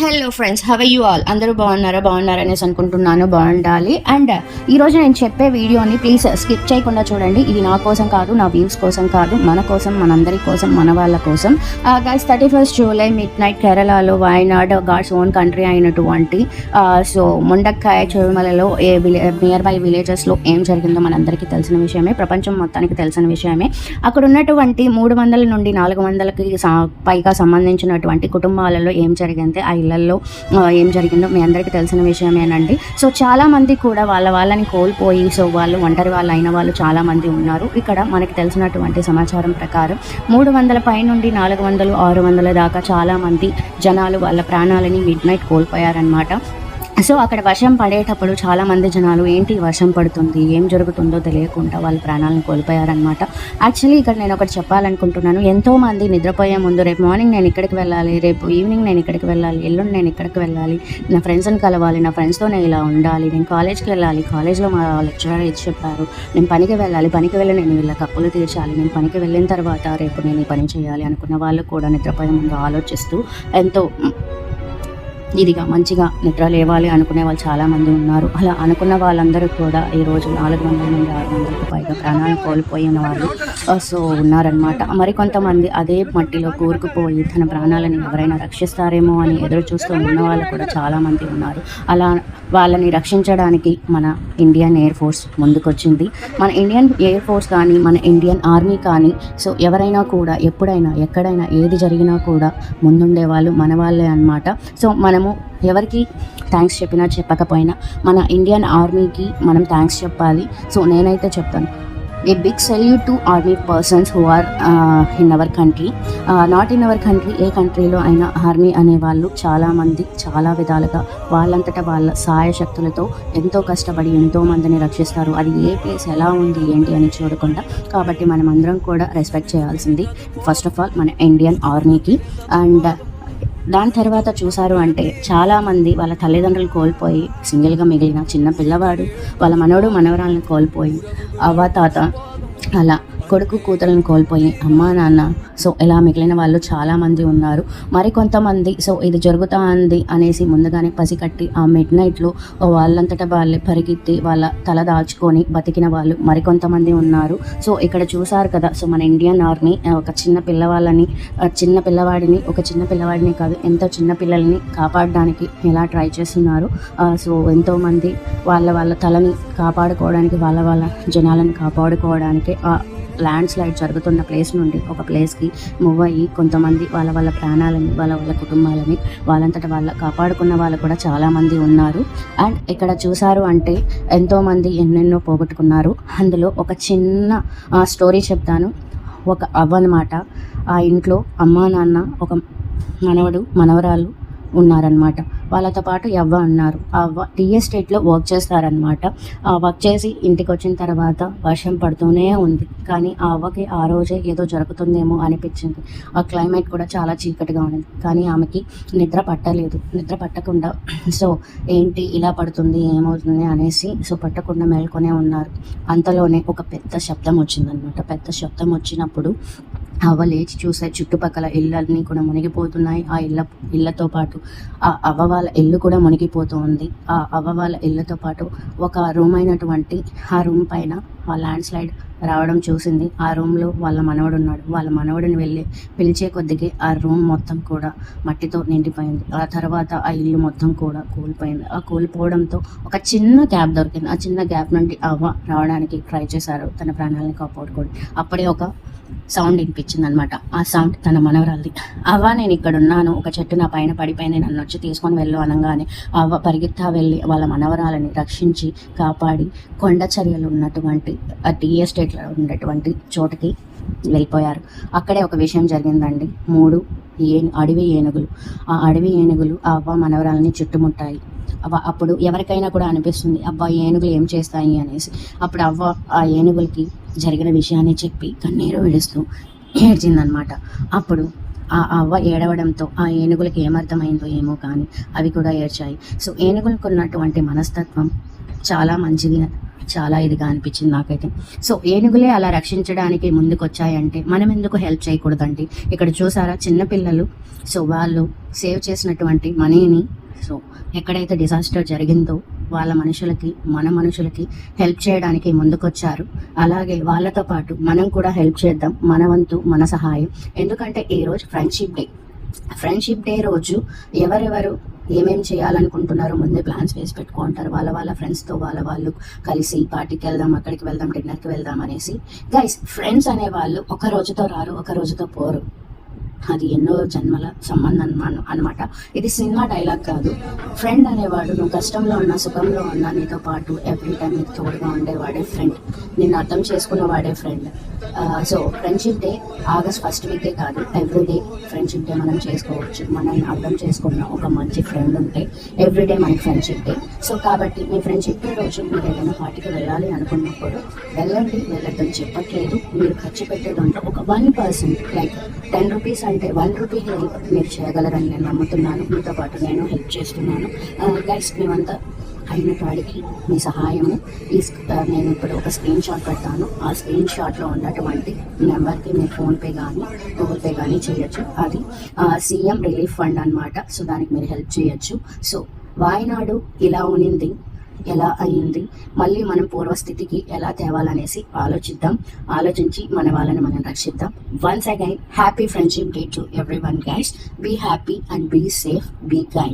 Hello friends, have you all? అందరూ బాగున్నారనేసి అనుకుంటున్నాను. బాగుండాలి. అండ్ ఈరోజు నేను చెప్పే వీడియోని ప్లీజ్ స్కిప్ చేయకుండా చూడండి. ఇది నా కోసం కాదు, నా వ్యూస్ కోసం కాదు, మన కోసం, మనందరి కోసం, మన వాళ్ళ కోసం. Guys, 31st July mid night కేరళలో వాయనాడ్ గాడ్స్ ఓన్ కంట్రీ అయినటువంటి సో ముండక్కాయ చెరుమలలో నియర్ బై విలేజెస్లో ఏం జరిగిందో మనందరికీ తెలిసిన విషయమే, ప్రపంచం మొత్తానికి తెలిసిన విషయమే. అక్కడ ఉన్నటువంటి 300 నుండి 400కి పైగా సంబంధించినటువంటి కుటుంబాలలో ఏం జరిగింది, ఆ ఇళ్లలో ఏం జరిగిందో మీ అందరికీ తెలిసిన విషయమేనండి. సో చాలామంది కూడా వాళ్ళని కోల్పోయి, సో వాళ్ళు ఒంటరి వాళ్ళు అయిన వాళ్ళు చాలామంది ఉన్నారు. ఇక్కడ మనకి తెలిసినటువంటి సమాచారం ప్రకారం 300 పై నుండి 400, 600 దాకా చాలామంది జనాలు వాళ్ళ ప్రాణాలని మిడ్ నైట్ కోల్పోయారనమాట. సో అక్కడ వర్షం పడేటప్పుడు చాలామంది జనాలు ఏంటి వర్షం పడుతుంది, ఏం జరుగుతుందో తెలియకుండా వాళ్ళ ప్రాణాలను కోల్పోయారనమాట. యాక్చువల్లీ ఇక్కడ నేను ఒకటి చెప్పాలనుకుంటున్నాను. ఎంతోమంది నిద్రపోయే ముందు రేపు మార్నింగ్ నేను ఇక్కడికి వెళ్ళాలి, రేపు ఈవినింగ్ నేను ఇక్కడికి వెళ్ళాలి, ఎల్లుండి నేను ఇక్కడికి వెళ్ళాలి, నా ఫ్రెండ్స్ని కలవాలి, నా ఫ్రెండ్స్తో నేను ఇలా ఉండాలి, నేను కాలేజ్కి వెళ్ళాలి, కాలేజ్లో మా లెక్చరర్ ఇది చెప్పారు, నేను పనికి వెళ్ళాలి, పనికి వెళ్ళి నేను వీళ్ళ కప్పులు తీర్చాలి, నేను పనికి వెళ్ళిన తర్వాత రేపు నేను ఈ పని చేయాలి అనుకున్న వాళ్ళు కూడా నిద్రపోయే ముందు ఆలోచిస్తూ ఎంతో ఇదిగా మంచిగా నిద్ర లేవాలి అనుకునే వాళ్ళు చాలామంది ఉన్నారు. అలా అనుకున్న వాళ్ళందరూ కూడా ఈరోజు 400 నుండి 600కు పైగా ప్రాణాలు కోల్పోయిన వాళ్ళు సో ఉన్నారనమాట. మరికొంతమంది అదే మట్టిలో కూరుకుపోయి తన ప్రాణాలని ఎవరైనా రక్షిస్తారేమో అని ఎదురు చూస్తూ ఉన్న వాళ్ళు కూడా చాలామంది ఉన్నారు. అలా వాళ్ళని రక్షించడానికి మన ఇండియన్ ఎయిర్ ఫోర్స్ ముందుకొచ్చింది. మన ఇండియన్ ఎయిర్ ఫోర్స్ కానీ, మన ఇండియన్ ఆర్మీ కానీ, సో ఎవరైనా కూడా ఎప్పుడైనా ఎక్కడైనా ఏది జరిగినా కూడా ముందుండే వాళ్ళు మన వాళ్ళే అనమాట. సో మనము ఎవరికి థ్యాంక్స్ చెప్పినా చెప్పకపోయినా మన ఇండియన్ ఆర్మీకి మనం థ్యాంక్స్ చెప్పాలి. సో నేనైతే చెప్తాను, a big salute to army persons who are in our country, not in our country, a కంట్రీలో అయినా ఆర్మీ అనేవాళ్ళు చాలామంది చాలా విధాలుగా వాళ్ళంతటా వాళ్ళ సహాయ శక్తులతో ఎంతో కష్టపడి ఎంతోమందిని రక్షిస్తారు. అది ఏ ప్లేస్ ఎలా ఉంది ఏంటి అని చూడకుండా. కాబట్టి మనం అందరం కూడా రెస్పెక్ట్ చేయాల్సింది ఫస్ట్ ఆఫ్ ఆల్ మన ఇండియన్ ఆర్మీకి. అండ్ దాని తర్వాత చూసారు అంటే చాలామంది వాళ్ళ తల్లిదండ్రులు కోల్పోయి సింగిల్గా మిగిలిన చిన్న పిల్లవాడు, వాళ్ళ మనవడు మనవరాలను కోల్పోయి అవ్వ తాత, అలా కొడుకు కూతురులను కోల్పోయి అమ్మా నాన్న, సో ఇలా మిగిలిన వాళ్ళు చాలామంది ఉన్నారు. మరికొంతమంది సో ఇది జరుగుతా ఉంది అనేసి ముందుగానే పసికట్టి ఆ మిడ్ నైట్లో వాళ్ళంతటా వాళ్ళే పరిగెత్తి వాళ్ళ తల దాచుకొని బతికిన వాళ్ళు మరికొంతమంది ఉన్నారు. సో ఇక్కడ చూసారు కదా, సో మన ఇండియన్ ఆర్మీ ఒక చిన్న పిల్లవాడిని కాదు, ఎంతో చిన్న పిల్లల్ని కాపాడడానికి ఎలా ట్రై చేస్తున్నారు. సో ఎంతోమంది వాళ్ళ తలని కాపాడుకోవడానికి, వాళ్ళ జనాలను కాపాడుకోవడానికి ల్యాండ్ స్లైడ్ జరుగుతున్న ప్లేస్ నుండి ఒక ప్లేస్కి మూవ్ అయ్యి కొంతమంది వాళ్ళ ప్రాణాలని, వాళ్ళ కుటుంబాలని వాళ్ళంతటా వాళ్ళ కాపాడుకున్న వాళ్ళు కూడా చాలామంది ఉన్నారు. అండ్ ఇక్కడ చూసారు అంటే ఎంతోమంది ఎన్నెన్నో పోగొట్టుకున్నారు. అందులో ఒక చిన్న స్టోరీ చెప్తాను. ఒక అవ్వ అన్నమాట, ఆ ఇంట్లో అమ్మా నాన్న, ఒక మనవడు మనవరాలు ఉన్నారనమాట. వాళ్ళతో పాటు అవ్వ ఉన్నారు. ఆ అవ్వ టీ ఎస్టేట్లో వర్క్ చేస్తారనమాట. ఆ వర్క్ చేసి ఇంటికి వచ్చిన తర్వాత వర్షం పడుతూనే ఉంది. కానీ ఆ అవ్వకి ఆ రోజే ఏదో జరుగుతుందేమో అనిపించింది. ఆ క్లైమేట్ కూడా చాలా చీకటిగా ఉంది. కానీ ఆమెకి నిద్ర పట్టలేదు. నిద్ర పట్టకుండా సో ఏంటి ఇలా పడుతుంది, ఏమవుతుంది అనేసి సో పట్టకుండా మేల్కొనే ఉన్నారు. అంతలోనే ఒక పెద్ద శబ్దం వచ్చిందనమాట. పెద్ద శబ్దం వచ్చినప్పుడు అవ్వ లేచి చూసే చుట్టుపక్కల ఇళ్ళన్నీ కూడా మునిగిపోతున్నాయి. ఆ ఇళ్ళతో పాటు ఆ అవ్వ వాళ్ళ ఇల్లు కూడా మునిగిపోతూ ఉంది. ఆ అవ్వ వాళ్ళ ఇళ్ళతో పాటు ఒక రూమ్ అయినటువంటి ఆ రూమ్ పైన ఆ ల్యాండ్ స్లైడ్ రావడం చూసింది. ఆ రూమ్లో వాళ్ళ మనవడు ఉన్నాడు. వాళ్ళ మనవడిని వెళ్ళి పిలిచే కొద్దికి ఆ రూమ్ మొత్తం కూడా మట్టితో నిండిపోయింది. ఆ తర్వాత ఆ ఇల్లు మొత్తం కూడా కూలిపోయింది. ఆ కూలిపోవడంతో ఒక చిన్న గ్యాప్ దొరికింది. ఆ చిన్న గ్యాప్ నుండి అవ్వ రావడానికి ట్రై చేశారు తన ప్రాణాలను కాపాడుకోండి. అప్పుడే ఒక సౌండ్ వినిపించింది అనమాట. ఆ సౌండ్ తన మనవరాలది. అవ్వ నేను ఇక్కడ ఉన్నాను, ఒక చెట్టు నా పైన పడిపోయింది, నన్ను వచ్చి తీసుకొని వెళ్ళు అనగానే అవ్వ పరిగెత్తా వెళ్ళి వాళ్ళ మనవరాలని రక్షించి కాపాడి కొండ చర్యలు ఉన్నటువంటి ఆ టీ ఎస్టేట్లో ఉన్నటువంటి చోటుకి వెళ్ళిపోయారు. అక్కడే ఒక విషయం జరిగిందండి. 3 అడవి ఏనుగులు, ఆ అడవి ఏనుగులు ఆ అవ్వ మనవరాలని చుట్టుముట్టాయి. అప్పుడు ఎవరికైనా కూడా అనిపిస్తుంది అబ్బా ఏనుగులు ఏం చేస్తాయి అనేసి. అప్పుడు అవ్వ ఆ ఏనుగులకి జరిగిన విషయాన్ని చెప్పి కన్నీరు విడుస్తూ ఏడ్చిందనమాట. అప్పుడు ఆ అవ్వ ఏడవడంతో ఆ ఏనుగులకి ఏమర్థమైందో ఏమో కానీ అవి కూడా ఏడ్చాయి. సో ఏనుగులకు ఉన్నటువంటి మనస్తత్వం చాలా మంచిది, చాలా ఇదిగా అనిపించింది నాకైతే. సో ఏనుగులే అలా రక్షించడానికి ముందుకు వచ్చాయంటే మనం ఎందుకు హెల్ప్ చేయకూడదండి? ఇక్కడ చూసారా చిన్నపిల్లలు, సో వాళ్ళు సేవ్ చేసినటువంటి మనీని సో ఎక్కడైతే డిజాస్టర్ జరిగిందో వాళ్ళ మనుషులకి, మన మనుషులకి హెల్ప్ చేయడానికి ముందుకొచ్చారు. అలాగే వాళ్ళతో పాటు మనం కూడా హెల్ప్ చేద్దాం, మన వంతు మన సహాయం. ఎందుకంటే ఈరోజు ఫ్రెండ్షిప్ డే రోజు ఎవరెవరు ఏమేమి చేయాలనుకుంటున్నారో ముందే ప్లాన్స్ వేసి పెట్టుకుంటారు. వాళ్ళ ఫ్రెండ్స్తో వాళ్ళు కలిసి పార్టీకి వెళ్దాం, అక్కడికి వెళ్దాం, డిన్నర్కి వెళ్దాం అనేసి. గైస్, ఫ్రెండ్స్ అనేవాళ్ళు ఒక రోజుతో రారు, ఒక రోజుతో పోరు. అది ఎన్నో జన్మల సంబంధం అనమాట. ఇది సినిమా డైలాగ్ కాదు. ఫ్రెండ్ అనేవాడు నువ్వు కష్టంలో ఉన్నా, సుఖంలో ఉన్నా నీతో పాటు ఎవ్రీ టైం నీకు తోడుగా ఉండేవాడే ఫ్రెండ్. నిన్ను అర్థం చేసుకున్నవాడే friend. So friendship day August 1st వీకే కాదు, ఎవ్రీడే ఫ్రెండ్షిప్ డే మనం చేసుకోవచ్చు. మనల్ని అర్థం చేసుకున్న ఒక మంచి ఫ్రెండ్ ఉంటే ఎవ్రీడే మనకి ఫ్రెండ్షిప్ డే. సో కాబట్టి మీ ఫ్రెండ్షిప్ డే రోజు మీరు ఏదైనా పార్టీకి వెళ్ళాలి అనుకున్నప్పుడు వెళ్ళండి, వెళ్ళొద్దని చెప్పట్లేదు. మీరు ఖర్చు పెట్టేదంటే ఒక 1% లైక్ 10 రూపీస్ అంటే 1 రూపీ హెల్ప్ మీరు చేయగలరని నేను నమ్ముతున్నాను. మీతో పాటు నేను హెల్ప్ చేస్తున్నాను. గైస్, మేమంతా అయిన కాడికి మీ సహాయము నేను ఇప్పుడు ఒక స్క్రీన్ షాట్ పెడతాను. ఆ స్క్రీన్ షాట్లో ఉన్నటువంటి నెంబర్కి మీరు ఫోన్పే కానీ గూగుల్ పే కానీ చేయొచ్చు. అది సీఎం రిలీఫ్ ఫండ్ అనమాట. సో దానికి మీరు హెల్ప్ చేయొచ్చు. సో వాయనాడు ఇలా ఉనింది, ఎలా అయ్యింది, మళ్ళీ మనం పూర్వస్థితికి ఎలా తేవాలనేసి ఆలోచించి మన వాళ్ళని మనం రక్షిద్దాం. Once again happy friendship day to everyone guys. Be happy and be safe, be kind.